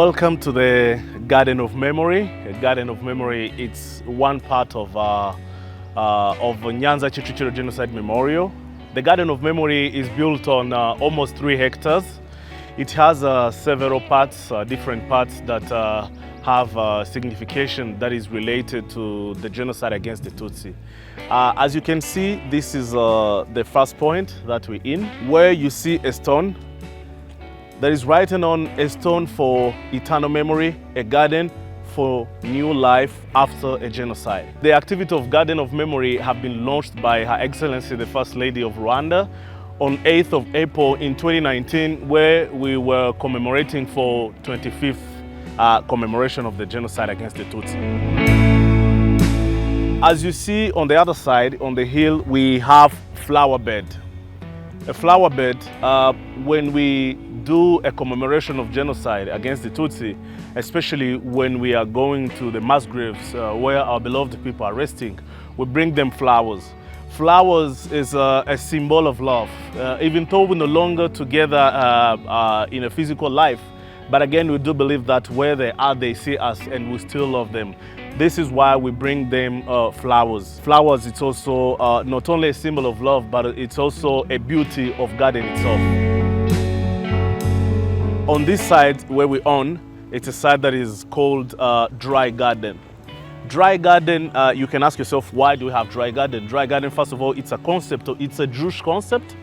Welcome to the Garden of Memory. A Garden of Memory, it's one part of Nyanza Genocide Memorial. The Garden of Memory is built on almost 3 hectares. It has several parts, different parts that have signification that is related to the genocide against the Tutsi. As you can see, this is the first point that we're in, where you see a stone that is written on, a stone for eternal memory, a garden for new life after a genocide. The activity of Garden of Memory have been launched by Her Excellency the First Lady of Rwanda on 8th of April in 2019, where we were commemorating for 25th commemoration of the genocide against the Tutsi. As you see on the other side, on the hill, we have flower bed. A flower bed, when we do a commemoration of genocide against the Tutsi, especially when we are going to the mass graves where our beloved people are resting, we bring them flowers. Flowers is a symbol of love, even though we're no longer together in a physical life. But again, we do believe that where they are, they see us and we still love them. This is why we bring them flowers. Flowers, it's also not only a symbol of love, but it's also a beauty of garden itself. On this side where we're on, it's a side that is called Dry Garden. Dry Garden, you can ask yourself, why do we have Dry Garden? Dry Garden, first of all, it's a concept, it's a Jewish concept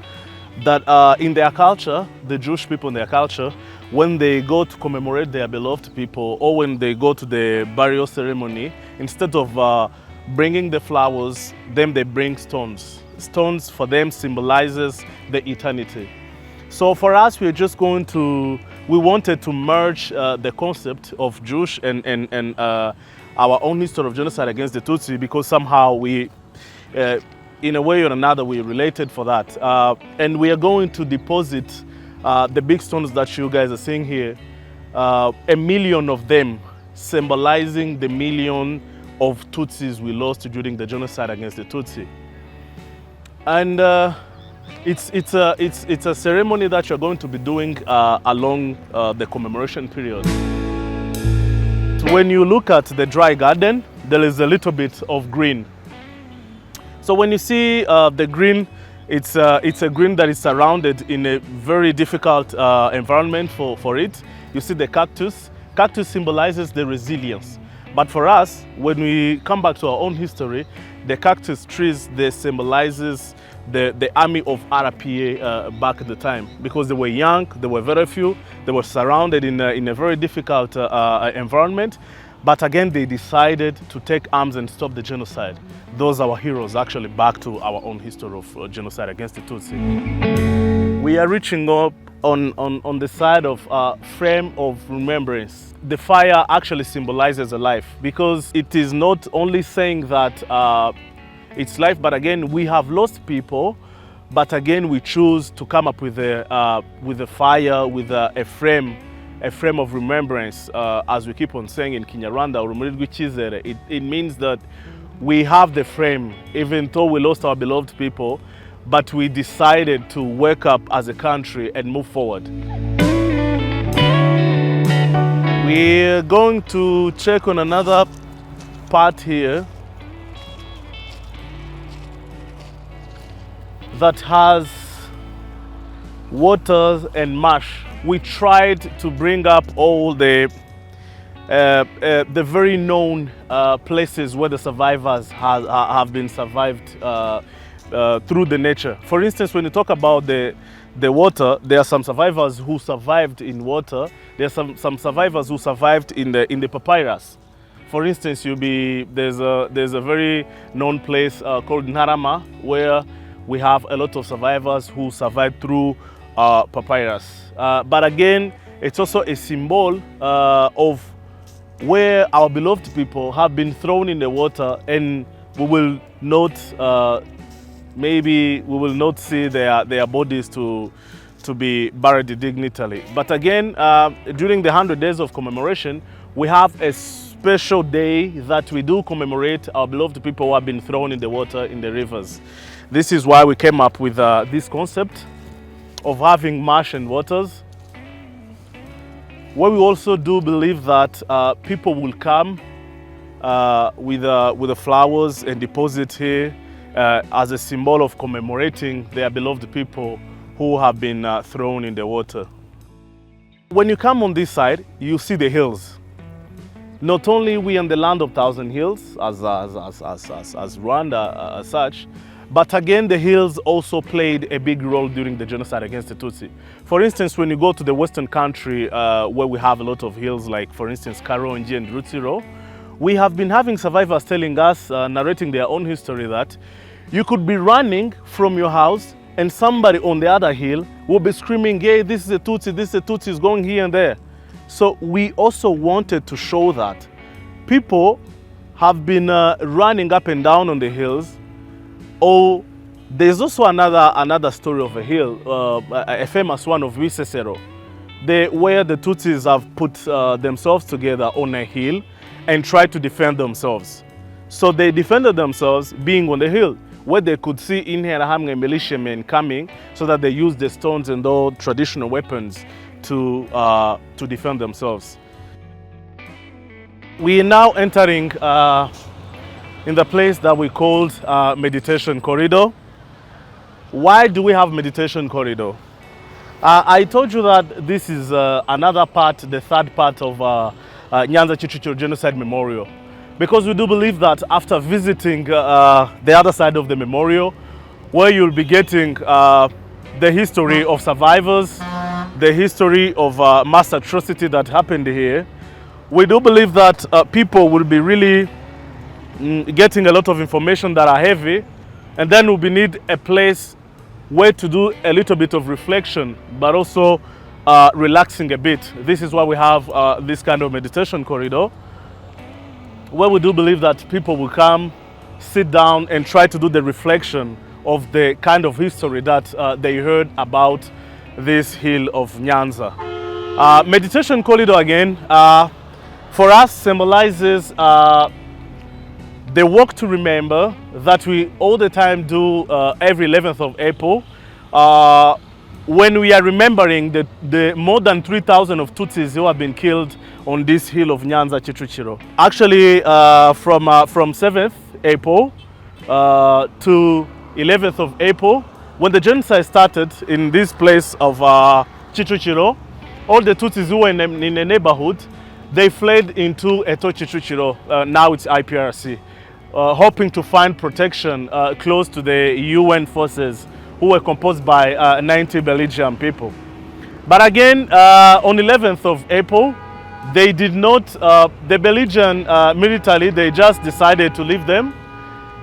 that in their culture, the Jewish people in their culture, when they go to commemorate their beloved people or when they go to the burial ceremony, instead of bringing the flowers, then they bring stones. Stones for them symbolizes the eternity. So for us, we wanted to merge the concept of Jewish and our own history of genocide against the Tutsi, because somehow we, in a way or another, we related for that. And we are going to deposit the big stones that you guys are seeing here, 1 million of them, symbolizing the million of Tutsis we lost during the genocide against the Tutsi. And it's a ceremony that you're going to be doing along the commemoration period. So when you look at the Dry Garden, there is a little bit of green. So when you see the green, it's a green that is surrounded in a very difficult environment for it. You see the cactus. Cactus symbolizes the resilience. But for us, when we come back to our own history, the cactus trees, they symbolizes the army of RPA back at the time, because they were young, they were very few, they were surrounded in a very difficult environment. But again, they decided to take arms and stop the genocide. Those are our heroes, actually, back to our own history of genocide against the Tutsi. We are reaching up on the side of frame of remembrance. The fire actually symbolizes a life, because it is not only saying that it's life, but again, we have lost people, but again, we choose to come up with a fire, with a frame of remembrance, as we keep on saying in Kinyarwanda, it means that we have the frame, even though we lost our beloved people, but we decided to wake up as a country and move forward. We're going to check on another part here that has water and marsh. We tried to bring up all the very known places where the survivors have been survived through the nature. For instance, when you talk about the water, there are some survivors who survived in water. There are some survivors who survived in the papyrus. For instance, there's a very known place called Narama, where we have a lot of survivors who survived through papyrus. But again, it's also a symbol of where our beloved people have been thrown in the water, and we will not see their bodies to be buried dignitily. But again, during the 100 days of commemoration, we have a special day that we do commemorate our beloved people who have been thrown in the water, in the rivers. This is why we came up with this concept of having marsh and waters. where we also do believe that people will come with the flowers and deposit here as a symbol of commemorating their beloved people who have been thrown in the water. When you come on this side, you see the hills. Not only we in the land of thousand hills, as Rwanda as such, but again the hills also played a big role during the genocide against the Tutsi. For instance, when you go to the western country where we have a lot of hills, like for instance Karongi and Rutsiro, we have been having survivors telling us, narrating their own history, that you could be running from your house and somebody on the other hill will be screaming, "Hey, this is a Tutsi, this is a Tutsi, is going here and there." So we also wanted to show that people have been running up and down on the hills. Or there's also another story of a hill, a famous one of Wisesero, where the Tutsis have put themselves together on a hill and tried to defend themselves. So they defended themselves being on the hill, where they could see Interahamwe militiamen coming, so that they used the stones and all traditional weapons to defend themselves. We are now entering in the place that we called Meditation Corridor. Why do we have Meditation Corridor? I told you that this is another part, the third part of Nyanza Genocide Memorial. Because we do believe that after visiting the other side of the memorial, where you'll be getting the history of survivors, the history of mass atrocity that happened here, we do believe that people will be really getting a lot of information that are heavy, and then we need a place where to do a little bit of reflection, but also relaxing a bit. This is why we have this kind of meditation corridor, where we do believe that people will come, sit down and try to do the reflection of the kind of history that they heard about this hill of Nyanza. Meditation corridor again, for us symbolizes the walk to remember that we all the time do every 11th of April, when we are remembering the more than 3,000 of Tutsis who have been killed on this hill of Nyanza Kicukiro. Actually, from 7th April to 11th of April, when the genocide started in this place of Kicukiro, all the Tutsis who were in the neighborhood, they fled into Eto Kicukiro, now it's IPRC, hoping to find protection close to the UN forces who were composed by 90 Belgian people. But again, on 11th of April, they did not, the Belgian military, they just decided to leave them.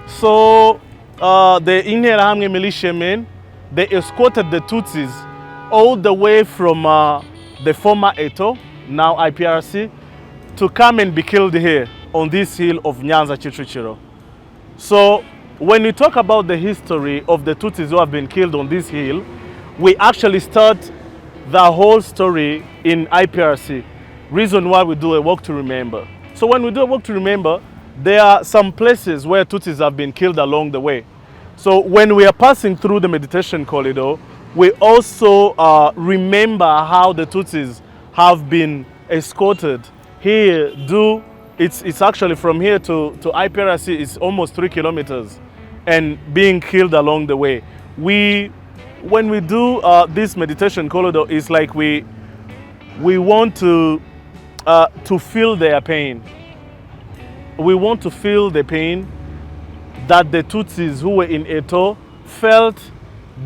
So the Interahamwe militiamen, they escorted the Tutsis all the way from the former Eto, now IPRC, to come and be killed here on this hill of Nyanza Kicukiro. So when we talk about the history of the Tutsis who have been killed on this hill, we actually start the whole story in IPRC. Reason why we do a walk to remember. So when we do a walk to remember, there are some places where Tutsis have been killed along the way. So when we are passing through the meditation corridor, we also remember how the Tutsis have been escorted here. It's actually from here to IPRC is almost 3 kilometers, and being killed along the way. When we do this meditation corridor, it's like we want to feel their pain. We want to feel the pain that the Tutsis who were in Eto felt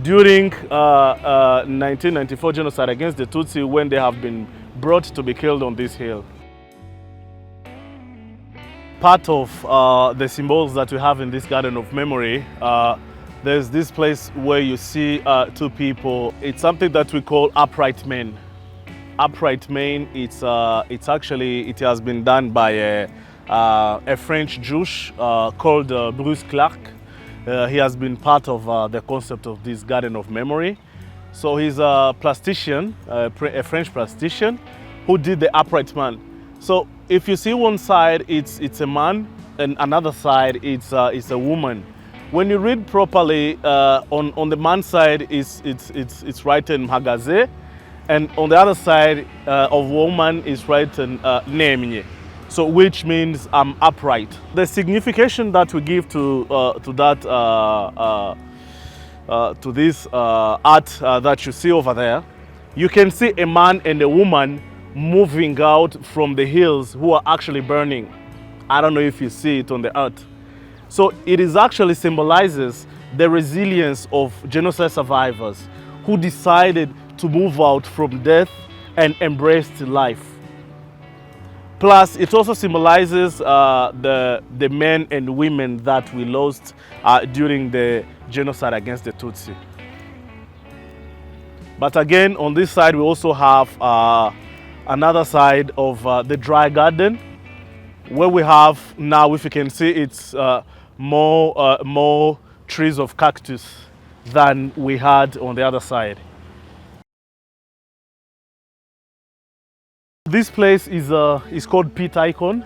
during 1994 genocide against the Tutsi, when they have been brought to be killed on this hill. Part of the symbols that we have in this garden of memory, there's this place where you see two people. It's something that we call upright men. Upright men, it has been done by a French Jewish called Bruce Clark. He has been part of the concept of this garden of memory. So he's a plastician, a French plastician, who did the upright man. So if you see one side, it's a man, and another side, it's a woman. When you read properly, on the man's side, it's written Magaze, and on the other side of woman is written Nemye, so which means I'm upright. The signification that we give to this art that you see over there, you can see a man and a woman moving out from the hills who are actually burning. I don't know if you see it on the art. So it is actually symbolizes the resilience of genocide survivors who decided to move out from death and embrace life. Plus, it also symbolizes the men and women that we lost during the genocide against the Tutsi. But again, on this side, we also have another side of the dry garden, where we have now, if you can see, it's more trees of cactus than we had on the other side. This place is called Pit Icon.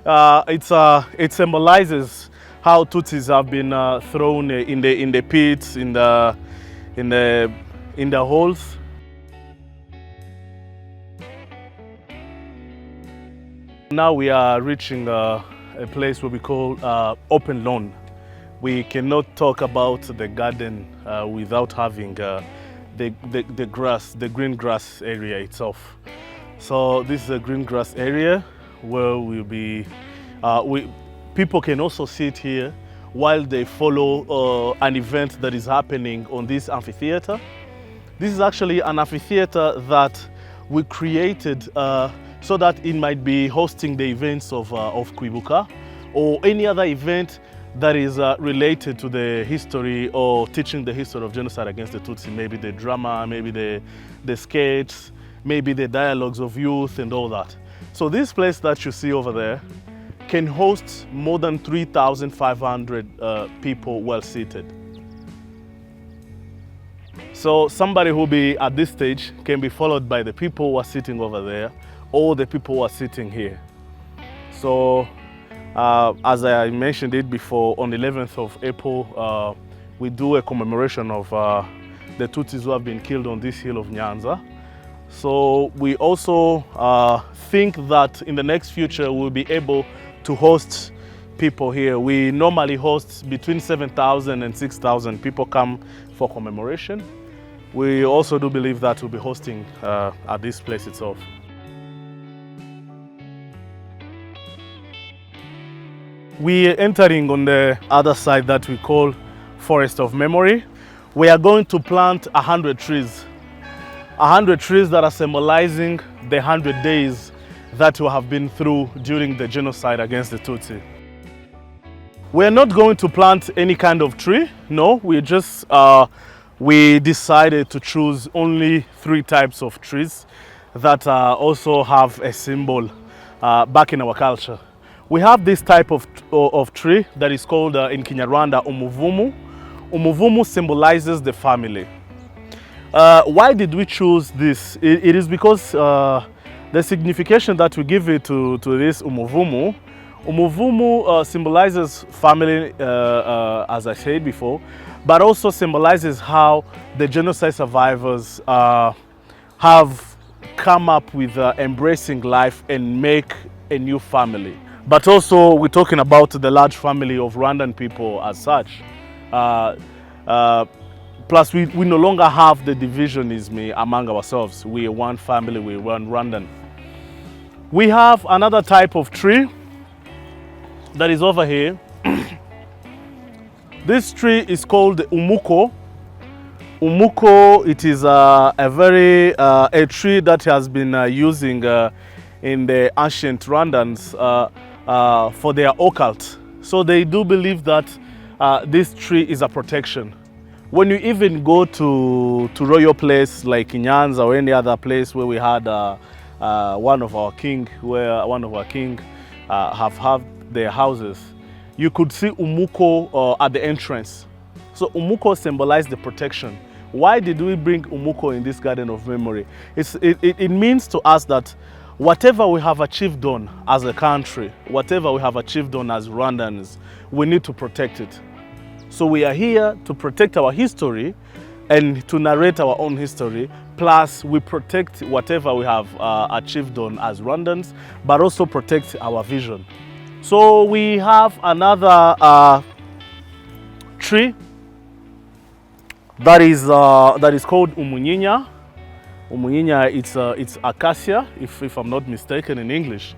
It symbolizes how Tutsis have been thrown in the pits, in the holes. Now we are reaching a place where we call open lawn. We cannot talk about the garden without having the grass, the green grass area itself. So this is a green grass area where we'll be, people can also sit here while they follow an event that is happening on this amphitheater. This is actually an amphitheater that we created so that it might be hosting the events of Kwibuka or any other event that is related to the history or teaching the history of genocide against the Tutsi. Maybe the drama, maybe the sketches, maybe the dialogues of youth and all that. So this place that you see over there can host more than 3,500 people well seated. So somebody who will be at this stage can be followed by the people who are sitting over there or the people who are sitting here. So as I mentioned it before, on the 11th of April, we do a commemoration of the Tutsis who have been killed on this hill of Nyanza. So we also think that in the next future we'll be able to host people here. We normally host between 7,000 and 6,000 people come for commemoration. We also do believe that we'll be hosting at this place itself. We are entering on the other side that we call Forest of Memory. We are going to plant 100 trees. 100 trees that are symbolizing the 100 days that we have been through during the genocide against the Tutsi. We're not going to plant any kind of tree, no, we decided to choose only 3 types of trees that also have a symbol back in our culture. We have this type of tree that is called in Kinyarwanda umuvumu. Umuvumu symbolizes the family. Why did we choose this? It is because the signification that we give it to this umuvumu. Umuvumu symbolizes family, as I said before, but also symbolizes how the genocide survivors have come up with embracing life and make a new family. But also we're talking about the large family of Rwandan people as such. Plus, we no longer have the divisionism among ourselves. We are one family, we are one Rwandan. We have another type of tree that is over here. This tree is called the umuko. Umuko, it is a tree that has been using in the ancient Rwandans for their occult. So they do believe that this tree is a protection. When you even go to royal place like Nyanza or any other place where we had one of our king have had their houses, you could see umuko at the entrance. So umuko symbolized the protection. Why did we bring umuko in this garden of memory? It means to us that whatever we have achieved on as a country, whatever we have achieved on as Rwandans, we need to protect it. So we are here to protect our history, and to narrate our own history, plus we protect whatever we have achieved on as Rwandans, but also protect our vision. So we have another tree that is called Umunyinya. Umunyinya, it's acacia, if I'm not mistaken in English.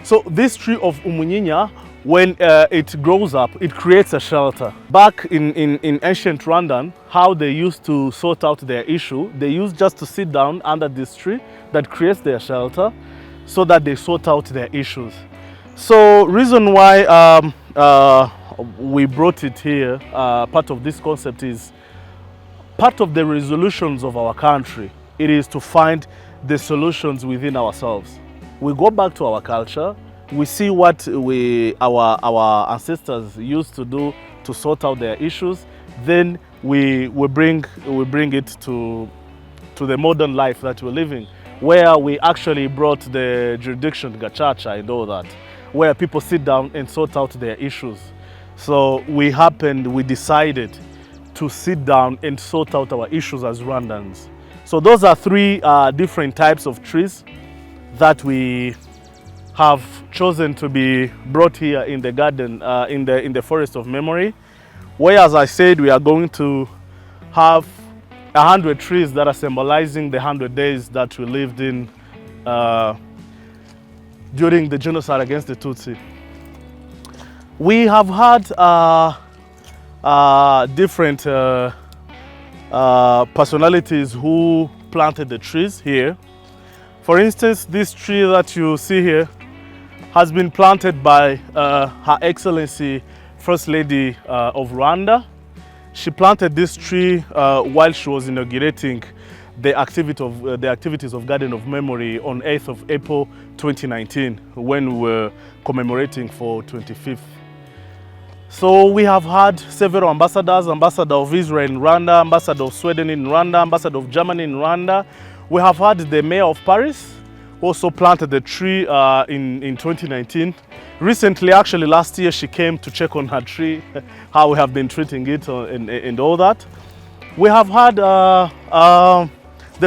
So this tree of Umunyinya, when it grows up, it creates a shelter. Back in ancient Rwandan, how they used to sort out their issue, they used just to sit down under this tree that creates their shelter so that they sort out their issues. So reason why we brought it here, part of this concept is part of the resolutions of our country. It is to find the solutions within ourselves. We go back to our culture, we see what our ancestors used to do to sort out their issues, then we bring it to the modern life that we're living, where we actually brought the jurisdiction, gachacha and all that, where people sit down and sort out their issues. So we decided to sit down and sort out our issues as Rwandans. So those are three different types of trees that we have chosen to be brought here in the garden, in the forest of memory, where, as I said, we are going to have 100 trees that are symbolizing the 100 days that we lived in during the genocide against the Tutsi. We have had different personalities who planted the trees here. For instance, this tree that you see here has been planted by Her Excellency First Lady of Rwanda. She planted this tree while she was inaugurating the activities of Garden of Memory on 8th of April 2019, when we were commemorating for 25th. So we have had several ambassadors, Ambassador of Israel in Rwanda, Ambassador of Sweden in Rwanda, Ambassador of Germany in Rwanda. We have had the Mayor of Paris also planted the tree in 2019. Recently, actually last year, she came to check on her tree, how we have been treating it and all that. We have had the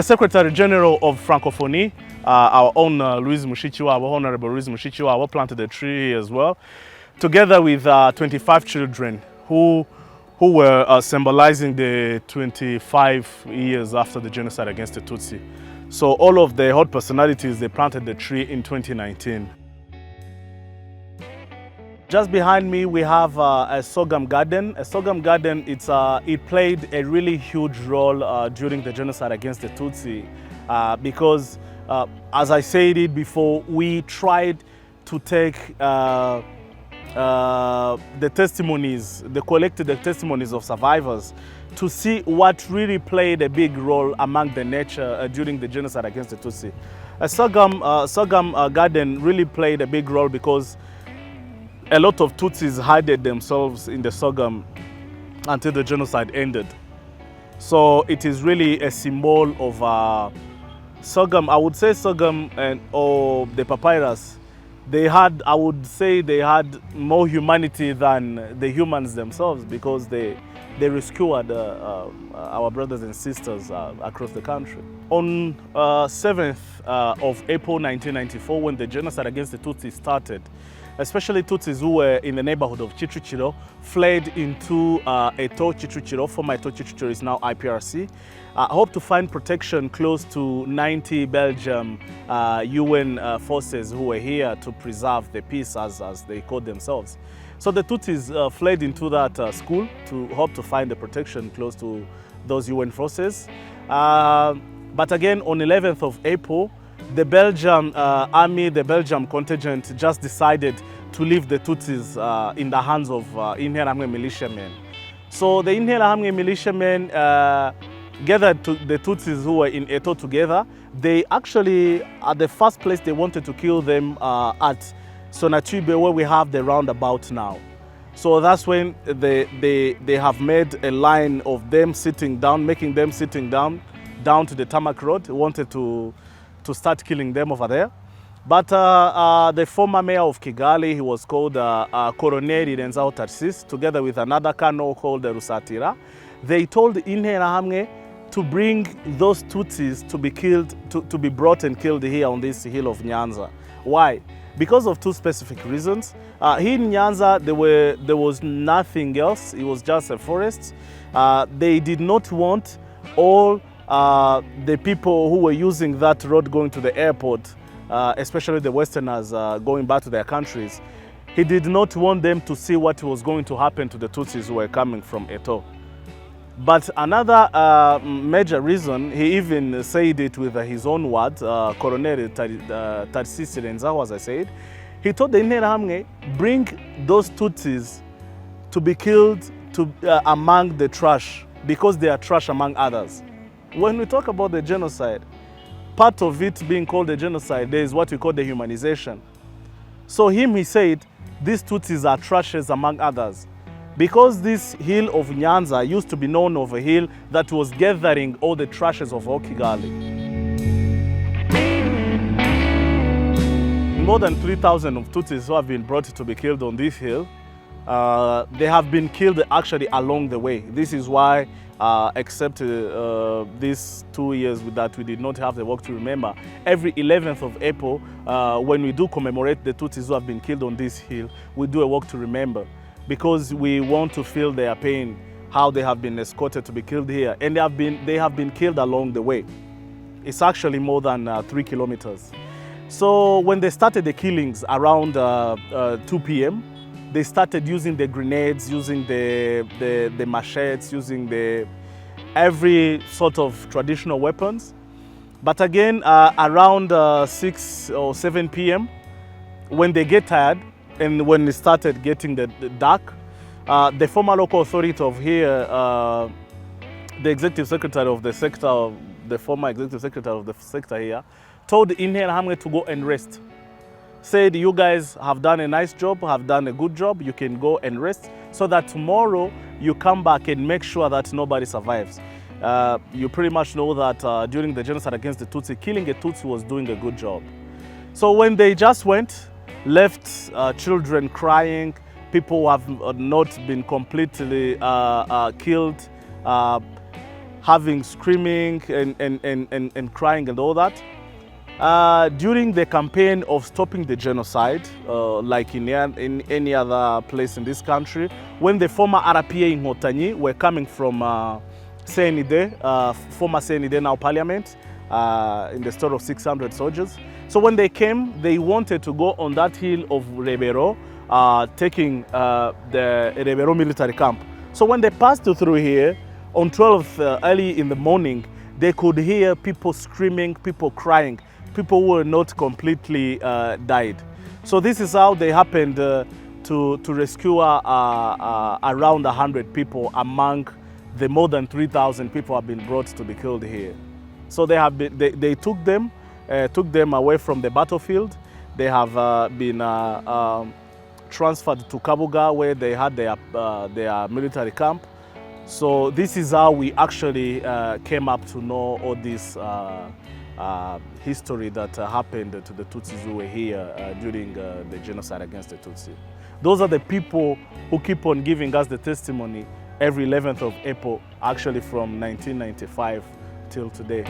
Secretary General of Francophonie, our own Louise Mushikiwabo, our Honorable Louise Mushikiwabo, planted a tree here as well, together with 25 children who were symbolizing the 25 years after the genocide against the Tutsi. So all of the hot personalities, they planted the tree in 2019. Just behind me, we have a Sogam Garden. A Sogam Garden, it played a really huge role during the genocide against the Tutsi because, as I said it before, we tried to take the collected testimonies of survivors to see what really played a big role among the nature during the genocide against the Tutsi. Sogam Garden really played a big role because a lot of Tutsis hid themselves in the Sogam until the genocide ended. So it is really a symbol of Sogam. I would say Sogam or the papyrus, I would say they had more humanity than the humans themselves, because they rescued our brothers and sisters across the country. On 7th of April 1994, when the genocide against the Tutsi started, especially Tutsis who were in the neighborhood of Kicukiro, fled into Eto Kicukiro. Former Eto Kicukiro is now IPRC. Hope to find protection close to 90 Belgium UN forces who were here to preserve the peace, as they called themselves. So the Tutsis fled into that school to hope to find the protection close to those UN forces. But again, on 11th of April, the Belgian army, the Belgian contingent, just decided to leave the Tutsis in the hands of Interahamwe militiamen. So the Interahamwe militiamen gathered the Tutsis who were in Eto together. They actually, at the first place, they wanted to kill them at Sonatube, where we have the roundabout now. So that's when they have made a line of them sitting down, making them sitting down to the tarmac road. They wanted to start killing them over there. But the former mayor of Kigali, he was called Colonel Nyanza Genocide, together with another colonel called Rusatira. they told Interahamwe to bring those Tutsis to be killed, to be brought and killed here on this hill of Nyanza. Why? Because of two specific reasons. Here in Nyanza, there was nothing else. It was just a forest. They did not want all the people who were using that road going to the airport, especially the Westerners going back to their countries. He did not want them to see what was going to happen to the Tutsis who were coming from Eto. But another major reason, he even said it with his own words, Colonel Tutsi Nyanza, as I said, he told the Interahamwe, bring those Tutsis to be killed among the trash, because they are trash among others. When we talk about the genocide, part of it being called a genocide, there is what we call dehumanization. So he said, these Tutsis are trashes among others. Because this hill of Nyanza used to be known as a hill that was gathering all the trashes of Kigali. More than 3,000 of Tutsis who have been brought to be killed on this hill. They have been killed actually along the way. This is why, except these 2 years that we did not have the Walk to Remember, every 11th of April, when we do commemorate the Tutsis who have been killed on this hill, we do a Walk to Remember, because we want to feel their pain, how they have been escorted to be killed here. And they have been killed along the way. It's actually more than 3 kilometers. So when they started the killings around 2 p.m., they started using the grenades, using the machetes, using every sort of traditional weapons. But again, around 6 or 7 p.m., when they get tired, and when it started getting the dark, the former local authority of here, the executive secretary of the sector, the former executive secretary of the sector here, told the Interahamwe to go and rest. Said, you guys have done a nice job, have done a good job, you can go and rest, so that tomorrow you come back and make sure that nobody survives. You pretty much know that during the genocide against the Tutsi, killing a Tutsi was doing a good job. So when they just went, left children crying, people who have not been completely killed, having screaming and crying and all that. During the campaign of stopping the genocide, like in any other place in this country, when the former RPA in Hotanyi were coming from CND, former CND now parliament, in the store of 600 soldiers. So when they came, they wanted to go on that hill of Rebero, taking the Rebero military camp. So when they passed through here, on 12th early in the morning, they could hear people screaming, people crying, people who were not completely died. So this is how they happened to rescue around 100 people among the more than 3,000 people have been brought to be killed here. So they took them away from the battlefield. They have been transferred to Kabuga, where they had their military camp. So this is how we actually came up to know all this history that happened to the Tutsis who were here during the genocide against the Tutsi. Those are the people who keep on giving us the testimony every 11th of April, actually from 1995 till today.